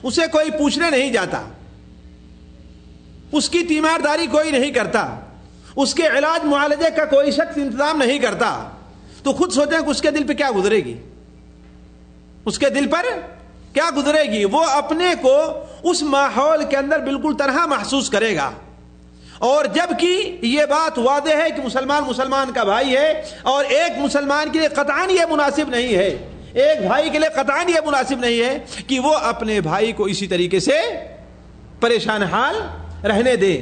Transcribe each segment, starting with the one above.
اسے کوئی پوچھنے نہیں جاتا، اس کی تیمارداری کوئی نہیں کرتا، اس کے علاج معالجے کا کوئی شخص انتظام نہیں کرتا، تو خود سوچیں کہ اس کے دل پہ کیا گزرے گی، اس کے دل پر کیا گزرے گی؟ وہ اپنے کو اس ماحول کے اندر بالکل تنہا محسوس کرے گا. اور جبکہ یہ بات واضح ہے کہ مسلمان کا بھائی ہے، اور ایک مسلمان کے لیے قطعاً یہ مناسب نہیں ہے، ایک بھائی کے لیے قطعاً یہ مناسب نہیں ہے کہ وہ اپنے بھائی کو اسی طریقے سے پریشان حال رہنے دے،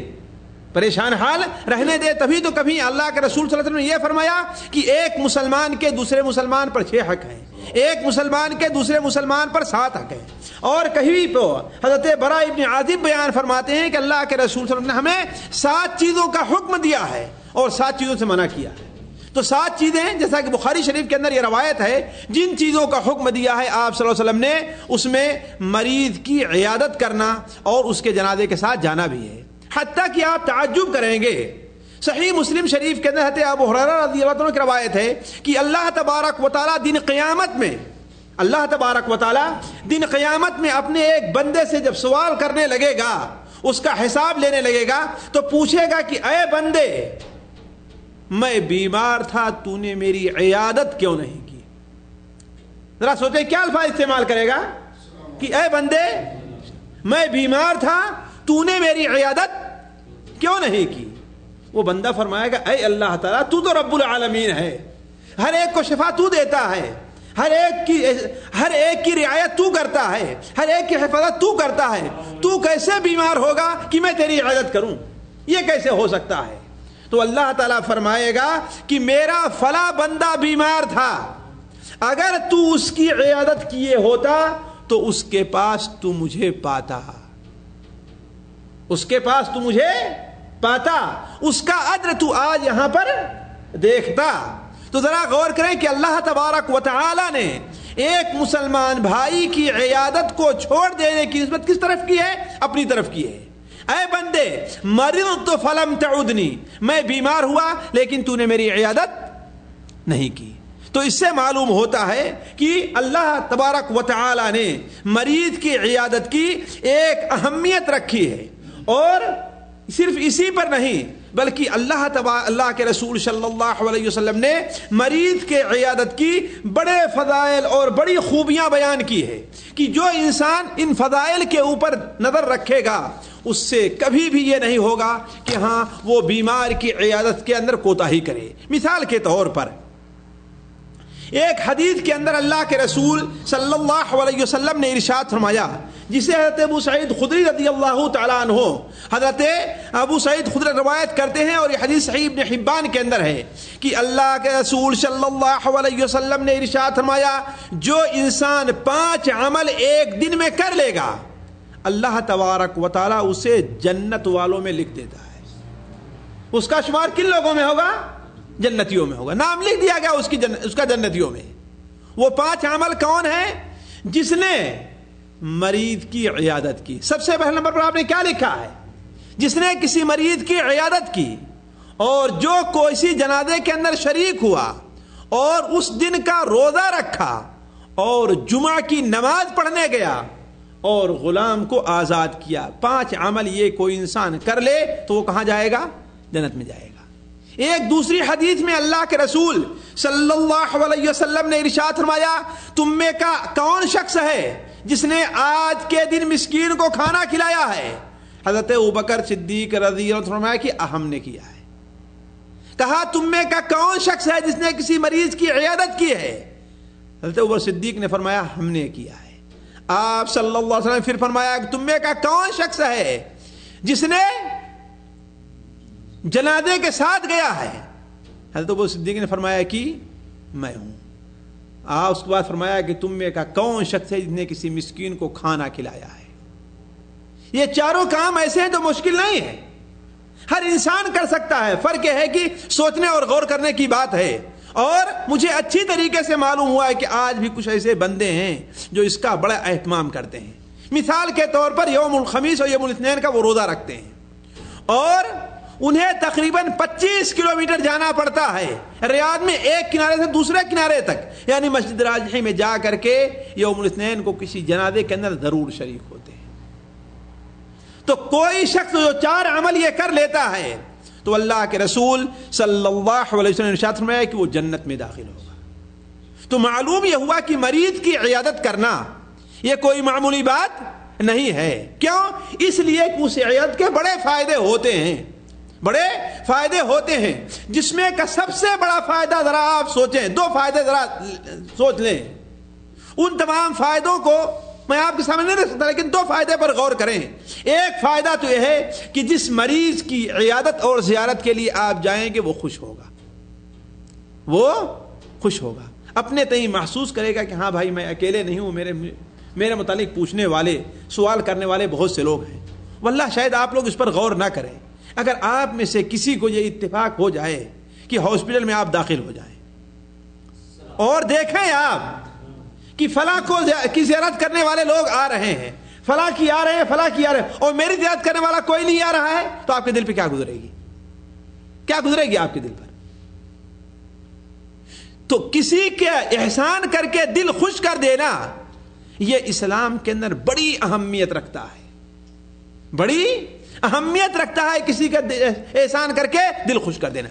پریشان حال رہنے دے. تبھی تو کبھی اللہ کے رسول صلی اللہ علیہ وسلم نے یہ فرمایا کہ ایک مسلمان کے دوسرے مسلمان پر 6 حق ہیں، ایک مسلمان کے دوسرے مسلمان پر 7 حق ہیں. اور کہیں تو حضرت براء ابن عازب بیان فرماتے ہیں کہ اللہ کے رسول صلی اللہ علیہ وسلم نے ہمیں 7 چیزوں کا حکم دیا ہے اور 7 چیزوں سے منع کیا ہے. تو 7 چیزیں جیسا کہ بخاری شریف کے اندر یہ روایت ہے، جن چیزوں کا حکم دیا ہے آپ صلی اللہ علیہ وسلم نے، اس میں مریض کی عیادت کرنا اور اس کے جنازے کے ساتھ جانا بھی ہے. حتیٰ کہ آپ تعجب کریں گے، صحیح مسلم شریف کے اندر حضرت ابو ہریرہ رضی اللہ عنہ کی روایت ہے کہ اللہ تبارک و تعالیٰ دن قیامت میں، اللہ تبارک و تعالیٰ دن قیامت میں اپنے ایک بندے سے جب سوال کرنے لگے گا، اس کا حساب لینے لگے گا، تو پوچھے گا کہ اے بندے، میں بیمار تھا، تو نے میری عیادت کیوں نہیں کی؟ ذرا سوچیں کیا الفاظ استعمال کرے گا کہ اے بندے، میں بیمار تھا، تو نے میری عیادت کیوں نہیں کی؟ وہ بندہ فرمائے گا اے اللہ تعالیٰ، تو تو رب العالمین ہے، ہر ایک کو شفا تو دیتا ہے، ہر ایک کی رعایت تو کرتا ہے، ہر ایک کی حفاظت تو کرتا ہے، تو کیسے بیمار ہوگا کہ میں تیری عیادت کروں؟ یہ کیسے ہو سکتا ہے؟ تو اللہ تعالیٰ فرمائے گا کہ میرا فلاں بندہ بیمار تھا، اگر تو اس کی عیادت کیے ہوتا تو اس کے پاس تو مجھے پاتا، اس کے پاس تو مجھے پاتا، اس کا اجر تو آج یہاں پر دیکھتا. تو ذرا غور کریں کہ اللہ تبارک و تعالی نے ایک مسلمان بھائی کی عیادت کو چھوڑ دینے کی نسبت کس طرف کی ہے؟ اپنی طرف کی ہے. اے بندے، مرضت فلم تعدنی، میں بیمار ہوا لیکن تو نے میری عیادت نہیں کی. تو اس سے معلوم ہوتا ہے کہ اللہ تبارک و تعالی نے مریض کی عیادت کی ایک اہمیت رکھی ہے. اور صرف اسی پر نہیں بلکہ اللہ کے رسول صلی اللہ علیہ وسلم نے مریض کے عیادت کی بڑے فضائل اور بڑی خوبیاں بیان کی ہے کہ جو انسان ان فضائل کے اوپر نظر رکھے گا اس سے کبھی بھی یہ نہیں ہوگا کہ ہاں وہ بیمار کی عیادت کے اندر کوتاہی کرے. مثال کے طور پر ایک حدیث کے اندر اللہ کے رسول صلی اللہ علیہ وسلم نے ارشاد فرمایا، جسے حضرت ابو سعید خدری رضی اللہ تعالیٰ عنہ، حضرت ابو سعید خدری روایت کرتے ہیں اور یہ حدیث صحیح ابن حبان کے اندر ہے کہ اللہ کے رسول صلی اللہ علیہ وسلم نے ارشاد فرمایا، جو انسان 5 عمل ایک دن میں کر لے گا اللہ تبارک و تعالیٰ اسے جنت والوں میں لکھ دیتا ہے. اس کا شمار کن لوگوں میں ہوگا؟ جنتیوں میں ہوگا. نام لکھ دیا گیا اس کا جنتیوں میں. وہ 5 عمل کون ہیں؟ جس نے مریض کی عیادت کی. سب سے پہلے نمبر پر آپ نے کیا لکھا ہے؟ جس نے کسی مریض کی عیادت کی، اور جو کسی جنازے کے اندر شریک ہوا اور اس دن کا روزہ رکھا اور جمعہ کی نماز پڑھنے گیا اور غلام کو آزاد کیا. 5 عمل یہ کوئی انسان کر لے تو وہ کہاں جائے گا؟ جنت میں جائے گا. ایک دوسری حدیث میں اللہ کے رسول صلی اللہ علیہ وسلم نے ارشاد فرمایا، تم میں کا کون شخص ہے جس نے آج کے دن مسکین کو کھانا کھلایا ہے؟ حضرت ابوبکر صدیق رضی اللہ عنہ فرمایا کہ ہم نے کیا ہے. کہا تم میں کا کون شخص ہے جس نے کسی مریض کی عیادت کی ہے؟ حضرت ابوبکر صدیق نے فرمایا ہم نے کیا ہے. آپ صلی اللہ علیہ وسلم پھر فرمایا کہ تم میں کا کون شخص ہے جس نے جنازے کے ساتھ گیا ہے؟ حضرت ابو صدیق نے فرمایا کہ میں ہوں. اس کے بعد فرمایا کہ تم میں کا کون شخص ہے جس نے کسی مسکین کو کھانا کھلایا ہے؟ یہ چاروں کام ایسے ہیں جو مشکل نہیں ہے، ہر انسان کر سکتا ہے. فرق یہ ہے کہ سوچنے اور غور کرنے کی بات ہے. اور مجھے اچھی طریقے سے معلوم ہوا ہے کہ آج بھی کچھ ایسے بندے ہیں جو اس کا بڑا اہتمام کرتے ہیں. مثال کے طور پر یوم الخمیس اور یوم الاثنین کا وہ روزہ رکھتے ہیں اور انہیں تقریباً 25 کلومیٹر جانا پڑتا ہے ریاض میں، ایک کنارے سے دوسرے کنارے تک، یعنی مسجد راجحی میں جا کر کے یوم الاثنین کو کسی جنازے کے اندر ضرور شریک ہوتے ہیں. تو کوئی شخص جو 4 عمل یہ کر لیتا ہے تو اللہ کے رسول صلی اللہ علیہ وسلم نے ارشاد فرمایا کہ وہ جنت میں داخل ہوگا. تو معلوم یہ ہوا کہ مریض کی عیادت کرنا یہ کوئی معمولی بات نہیں ہے. کیوں؟ اس لیے کہ اس عیادت کے بڑے فائدے ہوتے ہیں، بڑے فائدے ہوتے ہیں، جس میں کا سب سے بڑا فائدہ ذرا آپ سوچیں، 2 فائدے ذرا سوچ لیں. ان تمام فائدوں کو میں آپ کے سامنے نہیں رکھ سکتا، لیکن 2 فائدے پر غور کریں. ایک فائدہ تو یہ ہے کہ جس مریض کی عیادت اور زیارت کے لیے آپ جائیں گے وہ خوش ہوگا، وہ خوش ہوگا، اپنے تئیں محسوس کرے گا کہ ہاں بھائی میں اکیلے نہیں ہوں، میرے متعلق پوچھنے والے، سوال کرنے والے بہت سے لوگ ہیں. واللہ شاید آپ لوگ اس پر غور نہ کریں. اگر آپ میں سے کسی کو یہ اتفاق ہو جائے کہ ہاسپٹل میں آپ داخل ہو جائیں اور دیکھیں آپ کہ فلاں کو کی زیارت کرنے والے لوگ آ رہے ہیں، فلاں کی آ رہے ہیں، فلاں کی آ رہے ہیں، اور میری زیارت کرنے والا کوئی نہیں آ رہا ہے، تو آپ کے دل پہ کیا گزرے گی؟ کیا گزرے گی آپ کے دل پر؟ تو کسی کے احسان کر کے دل خوش کر دینا یہ اسلام کے اندر بڑی اہمیت رکھتا ہے، بڑی اہمیت رکھتا ہے کسی کا احسان کر کے دل خوش کر دینا.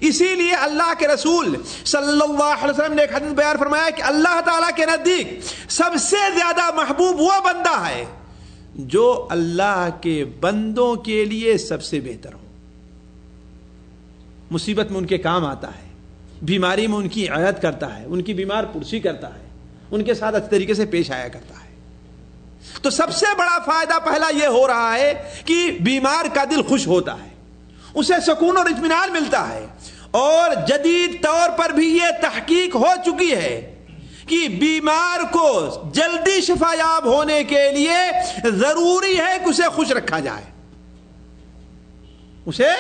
اسی لیے اللہ کے رسول صلی اللہ علیہ وسلم نے ایک حدیث بیان فرمایا کہ اللہ تعالیٰ کے نزدیک سب سے زیادہ محبوب وہ بندہ ہے جو اللہ کے بندوں کے لیے سب سے بہتر ہو. مصیبت میں ان کے کام آتا ہے، بیماری میں ان کی عیادت کرتا ہے، ان کی بیمار پرسی کرتا ہے، ان کے ساتھ اچھے طریقے سے پیش آیا کرتا ہے. تو سب سے بڑا فائدہ پہلا یہ ہو رہا ہے کہ بیمار کا دل خوش ہوتا ہے، اسے سکون اور اطمینان ملتا ہے. اور جدید طور پر بھی یہ تحقیق ہو چکی ہے کہ بیمار کو جلدی شفا یاب ہونے کے لیے ضروری ہے کہ اسے خوش رکھا جائے، اسے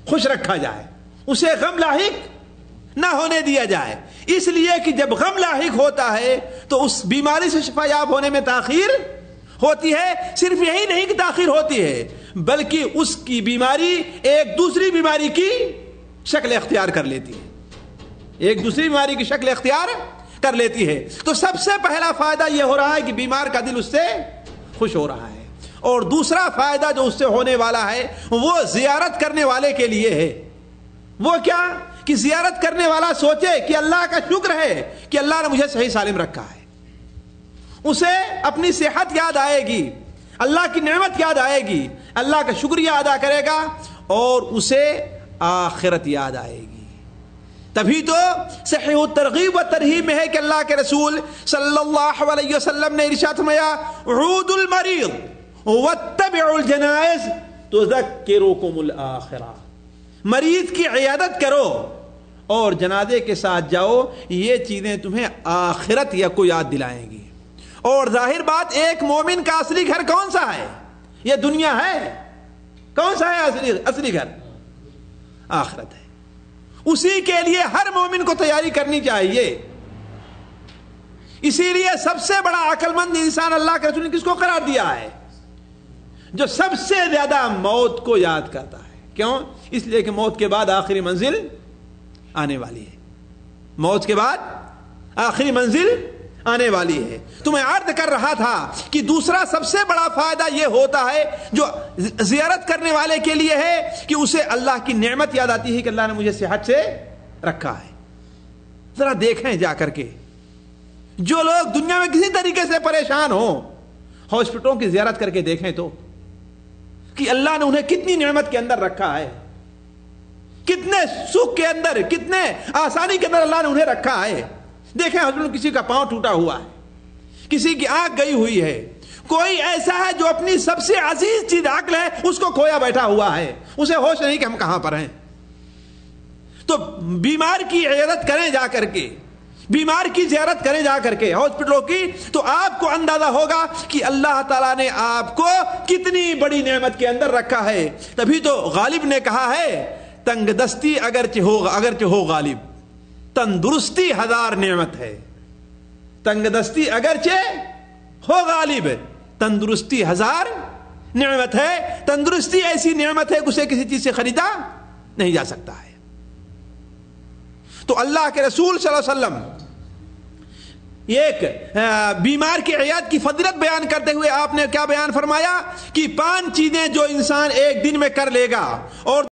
خوش رکھا جائے، اسے غم لاحق نہ ہونے دیا جائے. اس لیے کہ جب غم لاحق ہوتا ہے تو اس بیماری سے شفا یاب ہونے میں تاخیر ہوتی ہے. صرف یہی نہیں کہ تاخیر ہوتی ہے بلکہ اس کی بیماری ایک دوسری بیماری کی شکل اختیار کر لیتی ہے، ایک دوسری بیماری کی شکل اختیار کر لیتی ہے. تو سب سے پہلا فائدہ یہ ہو رہا ہے کہ بیمار کا دل اس سے خوش ہو رہا ہے. اور دوسرا فائدہ جو اس سے ہونے والا ہے وہ زیارت کرنے والے کے لیے ہے. وہ کیا کہ زیارت کرنے والا سوچے کہ اللہ کا شکر ہے کہ اللہ نے مجھے صحیح سالم رکھا ہے. اسے اپنی صحت یاد آئے گی، اللہ کی نعمت یاد آئے گی، اللہ کا شکریہ ادا کرے گا اور اسے آخرت یاد آئے گی. تبھی تو صحیح الترغیب و ترہیب میں ہے کہ اللہ کے رسول صلی اللہ علیہ وسلم نے ارشاد فرمایا عود المریض واتبعوا الجنائز تذکرکم الآخرہ. مریض کی عیادت کرو اور جنازے کے ساتھ جاؤ، یہ چیزیں تمہیں آخرت یا کو یاد دلائیں گی. اور ظاہر بات ایک مومن کا اصلی گھر کون سا ہے؟ یہ دنیا ہے. کون سا ہے اصلی گھر؟ آخرت ہے. اسی کے لیے ہر مومن کو تیاری کرنی چاہیے. اسی لیے سب سے بڑا عقل مند انسان اللہ کے رسول نے کس کو قرار دیا ہے؟ جو سب سے زیادہ موت کو یاد کرتا ہے. کیوں؟ اس لیے کہ موت کے بعد آخری منزل آنے والی ہے. موت کے بعد آخری منزل آنے والی ہے. تو میں عرض کر رہا تھا کہ دوسرا سب سے بڑا فائدہ یہ ہوتا ہے جو زیارت کرنے والے کے لیے ہے کہ اسے اللہ کی نعمت یاد آتی ہے کہ اللہ نے مجھے صحت سے رکھا ہے. ذرا دیکھیں جا کر کے جو لوگ دنیا میں کسی طریقے سے پریشان ہوں، ہاسپٹلوں کی زیارت کر کے دیکھیں تو کہ اللہ نے انہیں کتنی نعمت کے اندر رکھا ہے، کتنے سکھ کے اندر، کتنے آسانی کے اندر اللہ نے انہیں رکھا ہے. دیکھیں حضرت کسی کا پاؤں ٹوٹا ہوا ہے، کسی کی آنکھ گئی ہوئی ہے، کوئی ایسا ہے جو اپنی سب سے عزیز چیز عقل ہے اس کو کھویا بیٹھا ہوا ہے، اسے ہوش نہیں کہ ہم کہاں پر ہیں. تو بیمار کی عیادت کریں جا کر کے، بیمار کی زیارت کریں جا کر کے ہاسپٹلوں کی، تو آپ کو اندازہ ہوگا کہ اللہ تعالیٰ نے آپ کو کتنی بڑی نعمت کے اندر رکھا ہے. تبھی تو غالب نے کہا ہے تنگ دستی اگرچہ ہو غالب، تندرستی ہزار نعمت ہے. تنگ دستی اگرچہ ہو غالب، تندرستی ہزار نعمت ہے. تندرستی ایسی نعمت ہے کہ اسے کسی چیز سے خریدا نہیں جا سکتا ہے. تو اللہ کے رسول صلی اللہ علیہ وسلم ایک بیمار کی عیادت کی فضیلت بیان کرتے ہوئے آپ نے کیا بیان فرمایا کہ 5 چیزیں جو انسان ایک دن میں کر لے گا اور